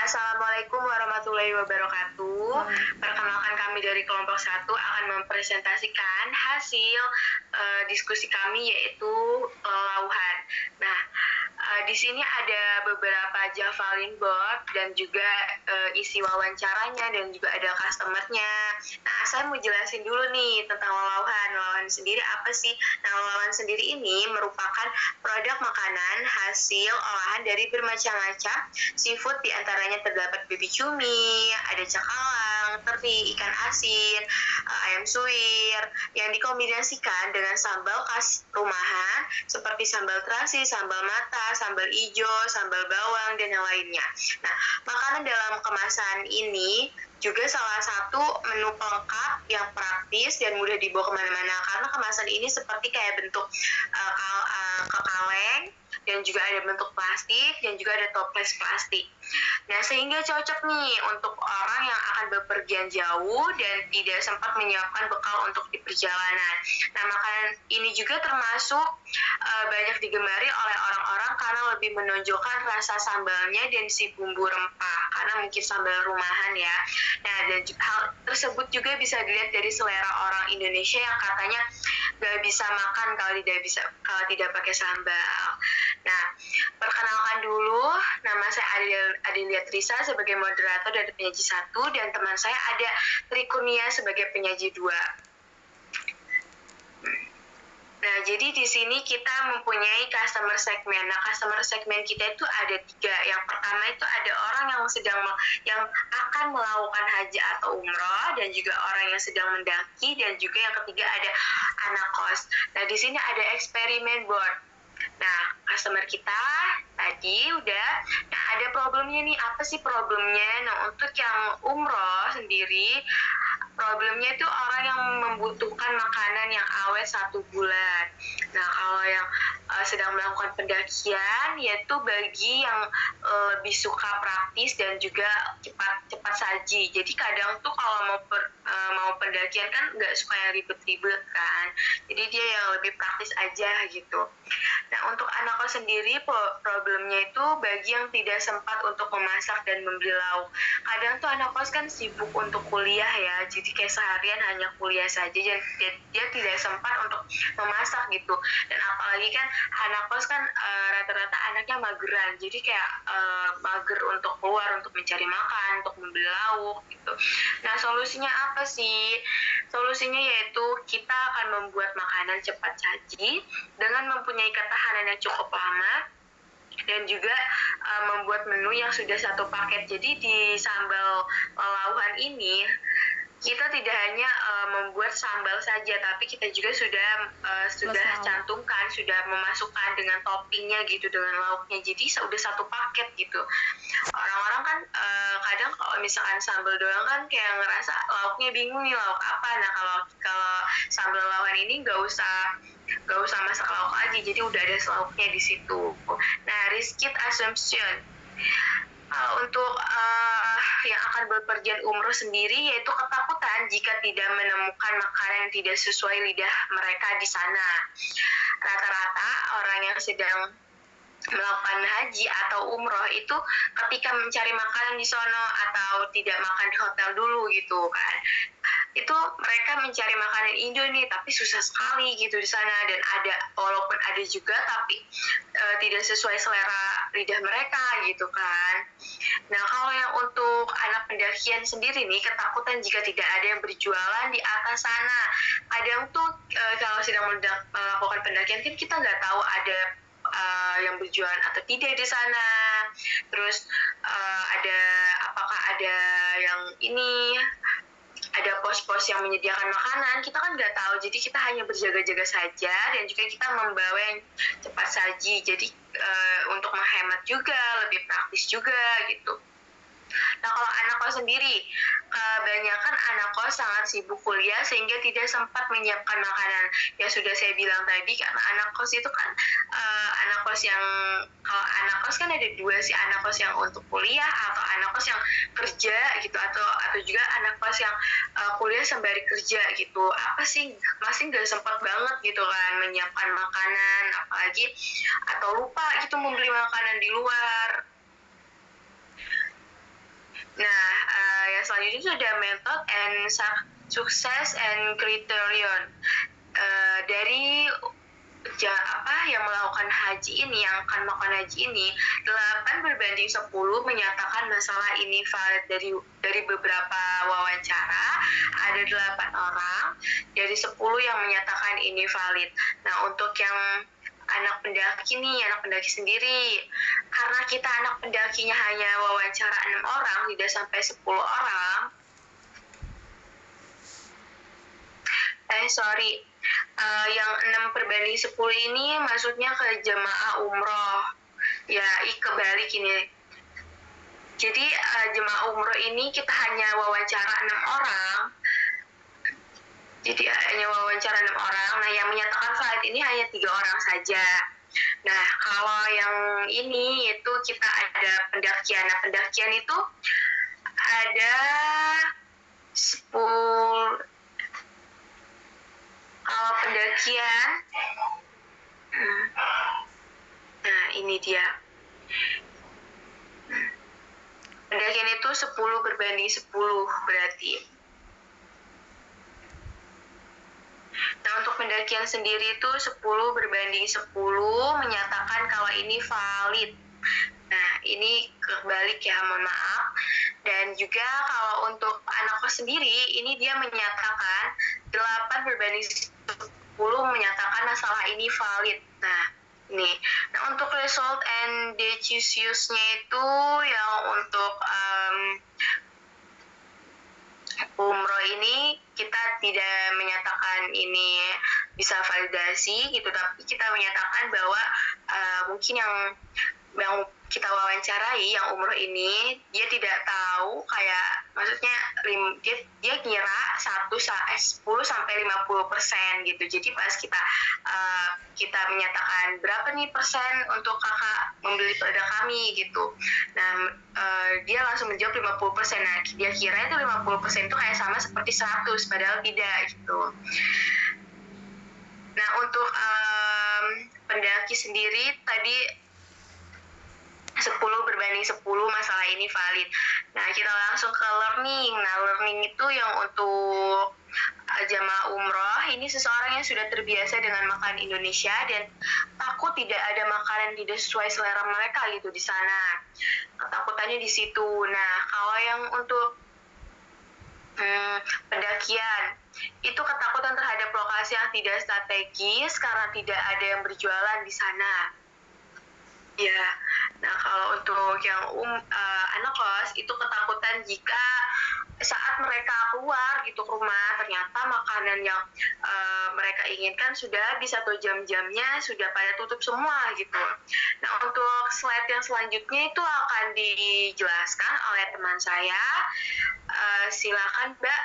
Assalamualaikum warahmatullahi wabarakatuh. Perkenalkan kami dari kelompok 1 akan mempresentasikan hasil diskusi kami yaitu kelelawar. Nah, di sini ada beberapa Javelin board dan juga isi wawancaranya dan juga ada customernya. Nah, saya mau jelasin dulu nih tentang lelawan. Lelawan sendiri apa sih? Nah, lelawan sendiri ini merupakan produk makanan hasil olahan dari bermacam-macam seafood, diantaranya terdapat baby cumi, ada cakalang, teri, ikan asin, ayam suwir, yang dikombinasikan dengan sambal khas rumahan seperti sambal terasi, sambal mata, sambal ijo, sambal bawang, dan yang lainnya. Nah, makanan dalam kemasan ini juga salah satu menu pelengkap yang praktis dan mudah dibawa kemana-mana karena kemasan ini seperti kayak bentuk kekaleng dan juga ada bentuk plastik dan juga ada toples plastik. Nah, sehingga cocok nih untuk orang yang akan bepergian jauh dan tidak sempat menyiapkan bekal untuk di perjalanan. Nah, makanan ini juga termasuk banyak digemari oleh orang-orang karena lebih menonjolkan rasa sambalnya dan si bumbu rempah karena mungkin sambal rumahan ya. Nah, dan hal tersebut juga bisa dilihat dari selera orang Indonesia yang katanya gak bisa makan kalau tidak pakai sambal. Nah, perkenalkan dulu, nama saya Adelia Trisa sebagai moderator dari penyaji 1 dan teman saya ada Trikunia sebagai penyaji 2. Nah, jadi di sini kita mempunyai customer segmen. Nah, customer segmen kita itu ada 3. Yang pertama itu ada orang yang akan melakukan haji atau umroh, dan juga orang yang sedang mendaki, dan juga yang ketiga ada anak kos. Nah, di sini ada eksperimen board. Nah, customer kita tadi udah, nah ada problemnya nih, apa sih problemnya? Nah, untuk yang umroh sendiri, problemnya itu orang yang membutuhkan makanan yang awet 1 bulan. Nah, kalau yang sedang melakukan pendakian, yaitu bagi yang lebih suka praktis dan juga cepat saji. Jadi kadang tuh kalau mau pendakian kan nggak suka yang ribet-ribet kan. Jadi dia yang lebih praktis aja gitu. Nah, untuk anak kos sendiri problemnya itu bagi yang tidak sempat untuk memasak dan membeli lauk. Kadang tuh anak kos kan sibuk untuk kuliah ya, jadi kayak seharian hanya kuliah saja, dan dia tidak sempat untuk memasak gitu. Dan apalagi kan anak kos kan rata-rata anaknya mageran, jadi kayak mager untuk keluar untuk mencari makan, untuk membeli lauk gitu. Nah, solusinya apa sih? Solusinya yaitu kita akan membuat makanan cepat saji dengan mempunyai ketahanan yang cukup lama, dan juga membuat menu yang sudah satu paket. Jadi di sambal lelauhan ini kita tidak hanya membuat sambal saja, tapi kita juga sudah cantumkan, sudah memasukkan dengan toppingnya gitu, dengan lauknya. Jadi sudah satu paket gitu. Orang-orang kan kadang kalau misalkan sambal doang kan kayak ngerasa lauknya bingung nih, lauk apa. Nah, kalau sambal lelauhan ini nggak usah masak lauk lagi, jadi udah ada lauknya di situ. Nah, risk assumption untuk yang akan berpergian umroh sendiri, yaitu ketakutan jika tidak menemukan makanan yang tidak sesuai lidah mereka di sana. Rata-rata orang yang sedang melakukan haji atau umroh itu ketika mencari makanan di sono atau tidak makan di hotel dulu gitu kan, itu mereka mencari makanan Indo nih, tapi susah sekali gitu di sana, dan walaupun ada juga tapi tidak sesuai selera lidah mereka gitu kan. Nah, kalau yang untuk anak pendakian sendiri nih, ketakutan jika tidak ada yang berjualan di atas sana. Kadang tuh kalau sedang melakukan pendakian kan kita nggak tahu ada yang berjualan atau tidak di sana. Terus apakah ada yang ada pos-pos yang menyediakan makanan, kita kan nggak tahu. Jadi kita hanya berjaga-jaga saja, dan juga kita membawa yang cepat saji. Jadi untuk menghemat juga, lebih praktis juga gitu. Nah, kalau anak kos sendiri, kebanyakan anak kos sangat sibuk kuliah sehingga tidak sempat menyiapkan makanan. Ya sudah saya bilang tadi, karena anak kos itu kan kalau anak kos kan ada 2 sih, anak kos yang untuk kuliah atau anak kos yang kerja gitu, atau juga anak kos yang kuliah sembari kerja gitu. Apa sih, masih nggak sempat banget gitu kan menyiapkan makanan, apalagi atau lupa gitu membeli makanan di luar. selanjutnya itu ada method and success and criterion. Dari yang melakukan haji ini, yang akan melakukan haji ini, 8/10 menyatakan masalah ini valid dari beberapa wawancara. Ada 8 orang dari 10 yang menyatakan ini valid. Nah, untuk yang anak pendaki sendiri, karena kita anak pendakinya hanya wawancara 6 orang, tidak sampai 10 orang. Yang 6/10 ini maksudnya ke jemaah umroh. Ya, kebalik ini. Jadi jemaah umroh ini kita hanya wawancara 6 orang. Jadi hanya wawancara 6 orang. Nah, yang menyatakan valid ini hanya 3 orang saja. Nah, kalau yang ini itu kita ada pendakian. Nah, pendakian itu ada 10. Kalau pendakian, nah ini dia. Pendakian itu 10/10 berarti. Nah, untuk pendakian sendiri itu 10/10 menyatakan kalau ini valid. Nah, ini kebalik ya, mohon maaf. Dan juga kalau untuk anak kos sendiri, ini dia menyatakan 8/10 menyatakan masalah ini valid. Nah, ini. Nah, untuk result and decisions-nya itu yang untuk umroh ini kita tidak menyatakan ini bisa validasi gitu, tapi kita menyatakan bahwa mungkin yang kita wawancarai yang umroh ini dia tidak tahu, kayak maksudnya dia kira 10-50% gitu. Jadi pas kita menyatakan berapa nih persen untuk kakak membeli pada kami gitu, nah dia langsung menjawab 50%. Nah, dia kira itu 50% itu kayak sama seperti 100, padahal tidak gitu. Nah, untuk pendaki sendiri tadi 10/10 masalah ini valid. Nah, kita langsung ke learning. Nah, learning itu yang untuk jamaah umroh, ini seseorang yang sudah terbiasa dengan makanan Indonesia dan takut tidak ada makanan tidak sesuai selera mereka gitu di sana. Ketakutannya di situ. Nah, kalau yang untuk pendakian, itu ketakutan terhadap lokasi yang tidak strategis karena tidak ada yang berjualan di sana. Ya, nah kalau untuk yang anak kos itu ketakutan jika saat mereka keluar gitu ke rumah ternyata makanan yang mereka inginkan sudah habis atau jam-jamnya sudah pada tutup semua gitu. Nah, untuk slide yang selanjutnya itu akan dijelaskan oleh teman saya. Silakan, Mbak.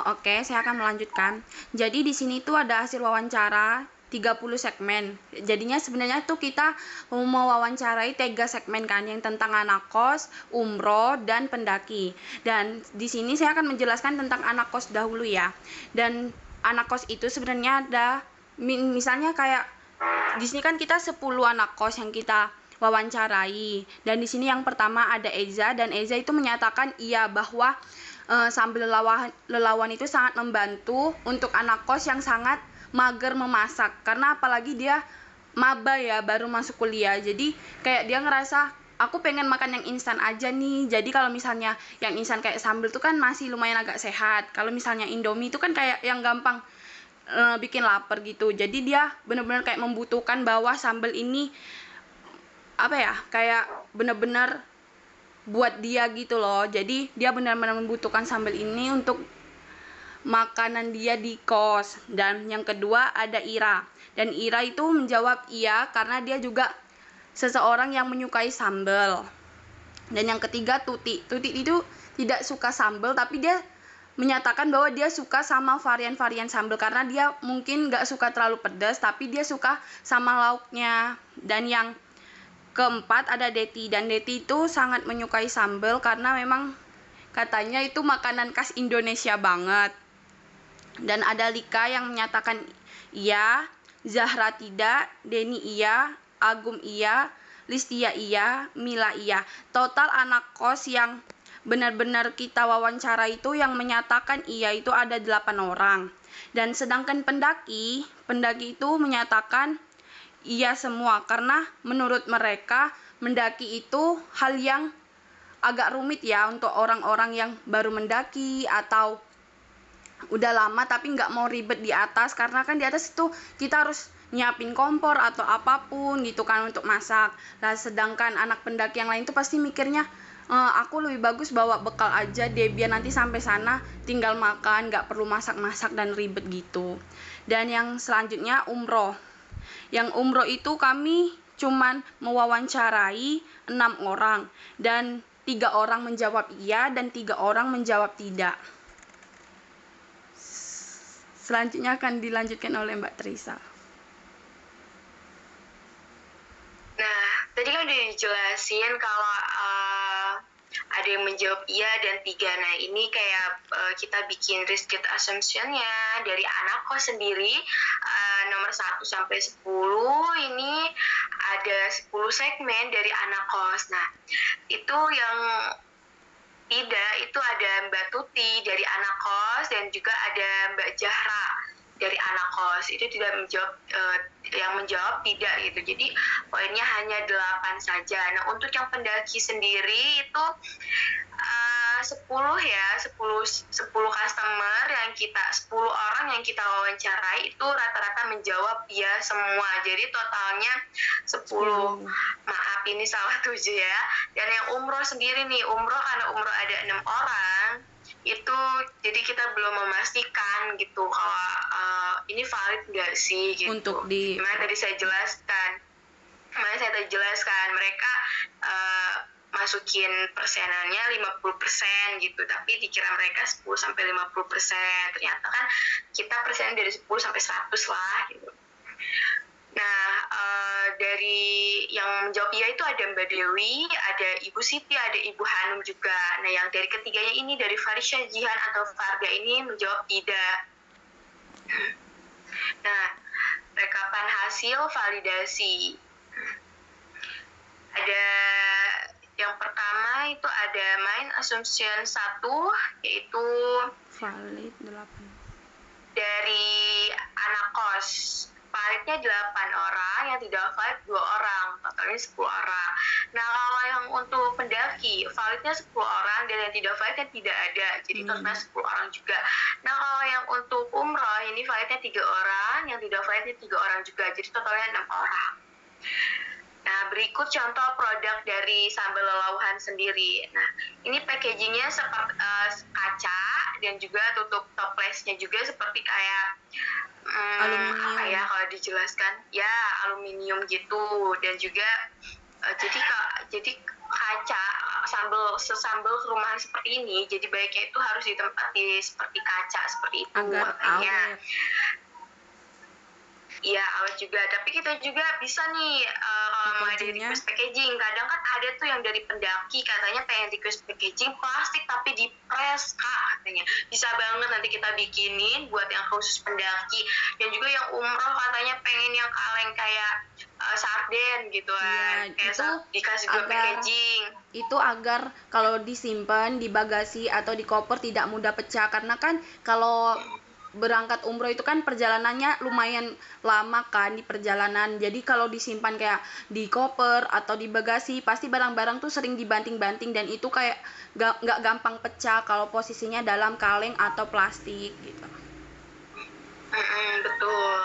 Oke, saya akan melanjutkan. Jadi di sini tuh ada hasil wawancara 30 segmen. Jadinya sebenarnya tuh kita mau wawancarai 3 segmen kan, yang tentang anak kos, umroh, dan pendaki. Dan di sini saya akan menjelaskan tentang anak kos dahulu ya. Dan anak kos itu sebenarnya ada misalnya kayak di sini kan kita 10 anak kos yang kita wawancarai. Dan di sini yang pertama ada Eza, dan Eza itu menyatakan iya bahwa sambil lelawan itu sangat membantu untuk anak kos yang sangat mager memasak, karena apalagi dia maba ya, baru masuk kuliah. Jadi kayak dia ngerasa aku pengen makan yang instan aja nih. Jadi kalau misalnya yang instan kayak sambal tuh kan masih lumayan agak sehat. Kalau misalnya Indomie itu kan kayak yang gampang bikin lapar gitu. Jadi dia benar-benar kayak membutuhkan bahwa sambal ini apa ya, kayak benar-benar buat dia gitu loh. Jadi dia benar-benar membutuhkan sambal ini untuk makanan dia di kos. Dan yang kedua ada Ira, dan Ira itu menjawab iya karena dia juga seseorang yang menyukai sambal. Dan yang ketiga Tuti itu tidak suka sambal, tapi dia menyatakan bahwa dia suka sama varian-varian sambal karena dia mungkin gak suka terlalu pedas, tapi dia suka sama lauknya. Dan yang keempat ada Deti, dan Deti itu sangat menyukai sambal karena memang katanya itu makanan khas Indonesia banget. Dan ada Lika yang menyatakan iya, Zahra tidak, Deni iya, Agum iya, Listia iya, Mila iya. Total anak kos yang benar-benar kita wawancara itu yang menyatakan iya itu ada 8 orang. Dan sedangkan pendaki itu menyatakan iya semua karena menurut mereka mendaki itu hal yang agak rumit ya untuk orang-orang yang baru mendaki atau udah lama tapi nggak mau ribet di atas, karena kan di atas itu kita harus nyiapin kompor atau apapun gitu kan untuk masak. Nah sedangkan anak pendaki yang lain tuh pasti mikirnya aku lebih bagus bawa bekal aja deh biar nanti sampai sana tinggal makan, nggak perlu masak-masak dan ribet gitu. Dan yang selanjutnya umroh. Yang umroh itu kami cuman mewawancarai 6 orang dan 3 orang menjawab iya dan 3 orang menjawab tidak. Selanjutnya akan dilanjutkan oleh Mbak Trisa. Nah, tadi kan udah dijelasin kalau ada yang menjawab iya dan 3. Nah, ini kayak kita bikin risk assumption-nya dari anak kos sendiri, nomor 1 sampai 10 ini ada 10 segmen dari anak kos. Nah, itu yang tidak, itu ada Mbak Tuti dari anak kos dan juga ada Mbak Jahra dari anak kos. Itu tidak menjawab, yang menjawab tidak gitu. Jadi poinnya hanya 8 saja. Nah, untuk yang pendaki sendiri itu 10 ya, 10 customer yang 10 orang yang kita wawancarai itu rata-rata menjawab ya semua. Jadi totalnya 10. Maaf ini salah 7 ya. Dan yang umroh sendiri nih, karena umroh ada 6 orang, itu jadi kita belum memastikan gitu kalau ini valid nggak sih gitu. Untuk Gimana tadi saya jelaskan, mereka masukin persenannya 50% gitu, tapi dikira mereka 10-50%, ternyata kan kita persen dari 10 sampai 100 lah gitu. Nah, dari yang menjawab iya itu ada Mbak Dewi, ada Ibu Siti, ada Ibu Hanum juga. Nah, yang dari ketiganya ini dari Farisha, Jihan, atau Farda ini menjawab tidak. Nah, rekapan hasil validasi. Ada yang pertama itu ada main assumption 1, yaitu valid 8 dari anak kos. Validnya 8 orang, yang tidak valid 2 orang, totalnya 10 orang. Nah, kalau yang untuk pendaki, validnya 10 orang dan yang tidak validnya tidak ada, jadi totalnya 10 orang juga. Nah, kalau yang untuk umroh, ini validnya 3 orang, yang tidak validnya 3 orang juga, jadi totalnya 6 orang. Nah, berikut contoh produk dari sambal lelauhan sendiri. Nah, ini packagingnya seperti kaca dan juga tutup toplesnya juga seperti kayak aluminium. apa ya kalau dijelaskan? Ya, aluminium gitu. Dan juga jadi kaca sambal rumahan seperti ini. Jadi baiknya itu harus ditempati seperti kaca seperti itu. Agar awet. Iya, awet juga. Tapi kita juga bisa nih kalau mau ada request packaging. Kadang kan ada tuh yang dari pendaki katanya pengen request packaging plastik tapi di press Kak katanya. Bisa banget nanti kita bikinin buat yang khusus pendaki. Dan juga yang umroh katanya pengen yang kaleng kayak sarden gitu kan. Iya, itu dikasih juga packaging. Itu agar kalau disimpan di bagasi atau di koper tidak mudah pecah, karena kan kalau berangkat umroh itu kan perjalanannya lumayan lama kan di perjalanan. Jadi kalau disimpan kayak di koper atau di bagasi pasti barang-barang tuh sering dibanting-banting dan itu kayak nggak gampang pecah kalau posisinya dalam kaleng atau plastik gitu. Betul.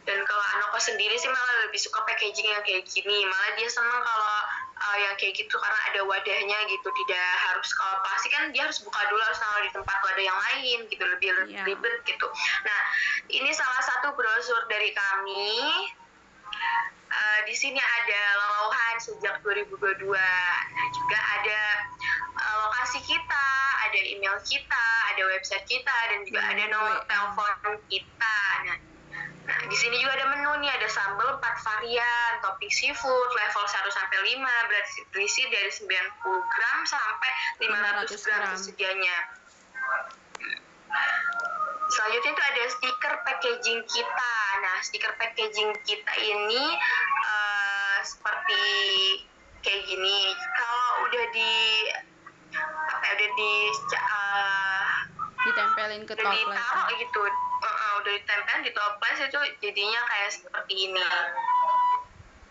Dan kalau anak kos sendiri sih malah lebih suka packaging yang kayak gini. Malah dia senang kalau yang kayak gitu karena ada wadahnya gitu. Tidak harus, kalau plastik kan dia harus buka dulu, harus naruh di tempat wadah yang lain gitu, lebih ribet gitu. Nah, ini salah satu brosur dari kami. Di sini ada lelauhan sejak 2022. Nah, juga ada lokasi kita, ada email kita, ada website kita, dan juga ada nomor telepon kita. Nah, di sini juga ada menu nih, ada sambal 4 varian, topping seafood, level 1 sampai 5, berisi dari 90 gram sampai 500 gram tersedianya. Selanjutnya itu ada stiker packaging kita. Nah, stiker packaging kita ini seperti kayak gini. Kalau udah apa ya, ditempelin ke udah toples. ditaruh gitu, udah ditempel di toples itu jadinya kayak seperti ini.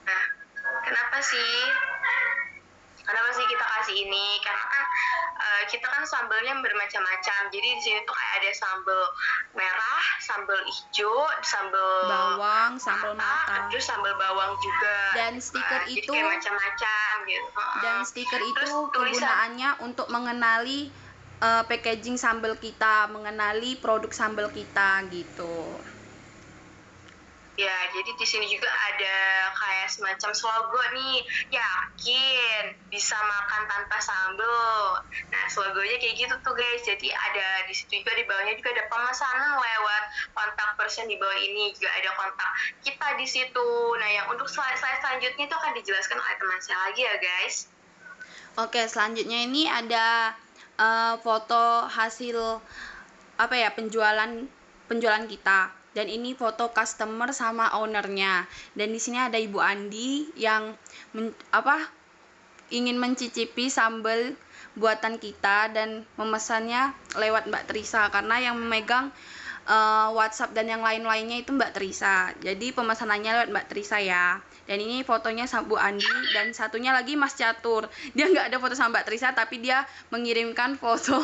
Nah, kenapa sih kita kasih ini? Karena kan kita kan sambelnya bermacam-macam. Jadi di sini tuh kayak ada sambel merah, sambel hijau, sambel Bawang, sambal mata. terus sambel bawang juga. Dan stiker Jadi itu kayak macam-macam gitu. dan stiker itu Terus tulisan, kegunaannya untuk mengenali packaging sambal kita, mengenali produk sambal kita gitu. ya, jadi di sini juga ada kayak semacam slogo nih, yakin bisa makan tanpa sambal. Nah, slogonya kayak gitu tuh guys. Jadi ada di situ juga, di bawahnya juga ada pemesanan lewat kontak person. Di bawah ini juga ada kontak kita di situ. Nah, yang untuk slide selanjutnya itu akan dijelaskan oleh teman saya lagi ya guys. Oke, selanjutnya ini ada foto hasil apa ya, penjualan kita. Dan ini foto customer sama ownernya. Dan di sini ada Ibu Andi yang ingin mencicipi sambal buatan kita dan memesannya lewat Mbak Trisa, karena yang memegang WhatsApp dan yang lain-lainnya itu Mbak Trisa. Jadi pemesanannya lewat Mbak Trisa ya. Dan ini fotonya sama Bu Andi, dan satunya lagi Mas Catur. Dia nggak ada foto sama Mbak Trisa, tapi dia mengirimkan foto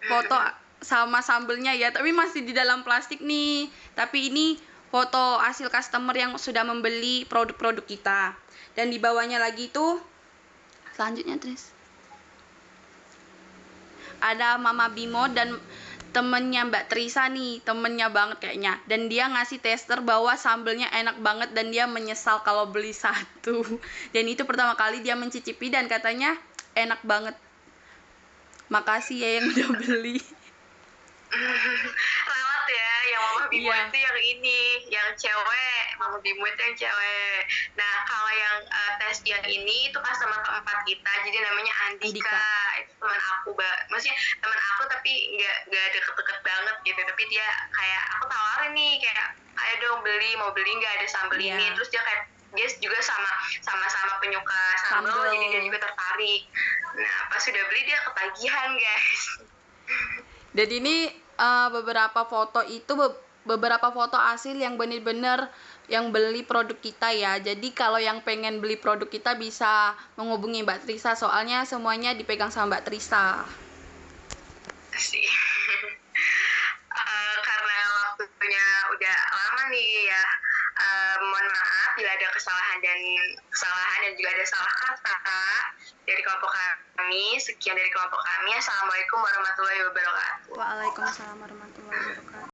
foto sama sambelnya ya, tapi masih di dalam plastik nih. Tapi ini foto hasil customer yang sudah membeli produk-produk kita. Dan di bawahnya lagi tuh selanjutnya Tris, ada Mama Bimo dan temennya Mbak Trisa nih, temennya banget kayaknya. Dan dia ngasih tester bahwa sambelnya enak banget dan dia menyesal kalau beli satu. Dan itu pertama kali dia mencicipi dan katanya enak banget. Makasih ya yang udah beli. Lewat ya, yang Mama Bimo Iya. itu yang ini, yang cewek. Mama Bimo itu yang cewek. Nah, kalau yang tes yang ini itu customer keempat kita, jadi namanya Andika. Itu teman aku, maksudnya teman aku tapi nggak deket-deket banget gitu. Tapi dia kayak, aku tawarin nih kayak, ayo dong mau beli nggak, ada sambal Iya. ini. Terus dia kayak, dia juga sama-sama penyuka sambal, jadi dia juga tertarik. Nah, pas sudah beli dia ketagihan guys. Dan ini beberapa foto itu beberapa foto hasil yang bener-bener yang beli produk kita ya. Jadi kalau yang pengen beli produk kita bisa menghubungi Mbak Trisa, soalnya semuanya dipegang sama Mbak Trisa. Sih. Karena waktunya udah lama nih ya, mohon maaf bila ada kesalahan dan juga ada salah kata dari kelompok kami. Sekian dari kelompok kami. Assalamualaikum warahmatullahi wabarakatuh. Waalaikumsalam warahmatullahi wabarakatuh.